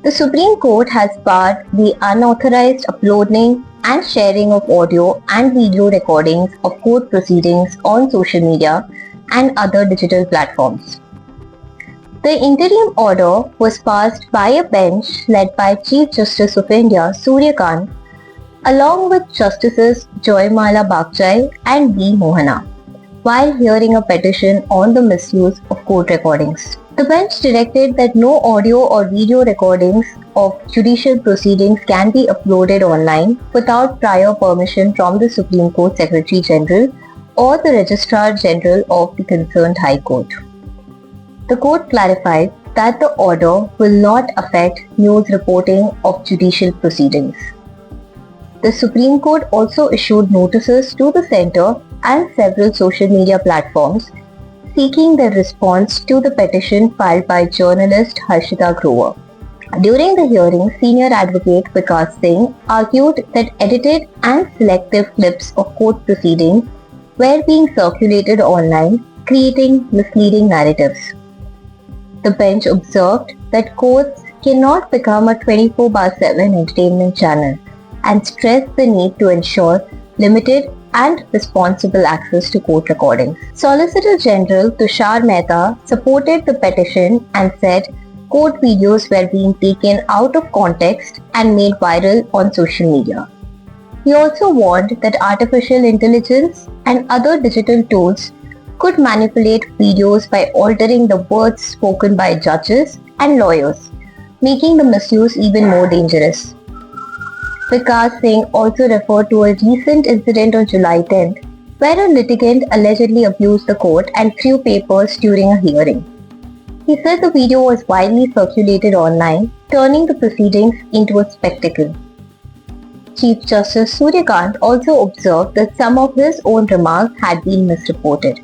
The Supreme Court has barred the unauthorized uploading and sharing of audio and video recordings of court proceedings on social media and other digital platforms. The interim order was passed by a bench led by Chief Justice of India Surya Kant along with Justices Joymala Bagchai and B. Mohana while hearing a petition on the misuse of court recordings. The bench directed that no audio or video recordings of judicial proceedings can be uploaded online without prior permission from the Supreme Court Secretary General or the Registrar General of the concerned High Court. The court clarified that the order will not affect news reporting of judicial proceedings. The Supreme Court also issued notices to the centre and several social media platforms seeking their response to the petition filed by journalist Harshita Grover. During the hearing, senior advocate Vikas Singh argued that edited and selective clips of court proceedings were being circulated online, creating misleading narratives. The bench observed that courts cannot become a 24/7 entertainment channel and stressed the need to ensure limited and responsible access to court recordings. Solicitor General Tushar Mehta supported the petition and said court videos were being taken out of context and made viral on social media. He also warned that artificial intelligence and other digital tools could manipulate videos by altering the words spoken by judges and lawyers, making the misuse even more dangerous. Vikas Singh also referred to a recent incident on July 10th where a litigant allegedly abused the court and threw papers during a hearing. He said the video was widely circulated online, turning the proceedings into a spectacle. Chief Justice Surya Kant also observed that some of his own remarks had been misreported.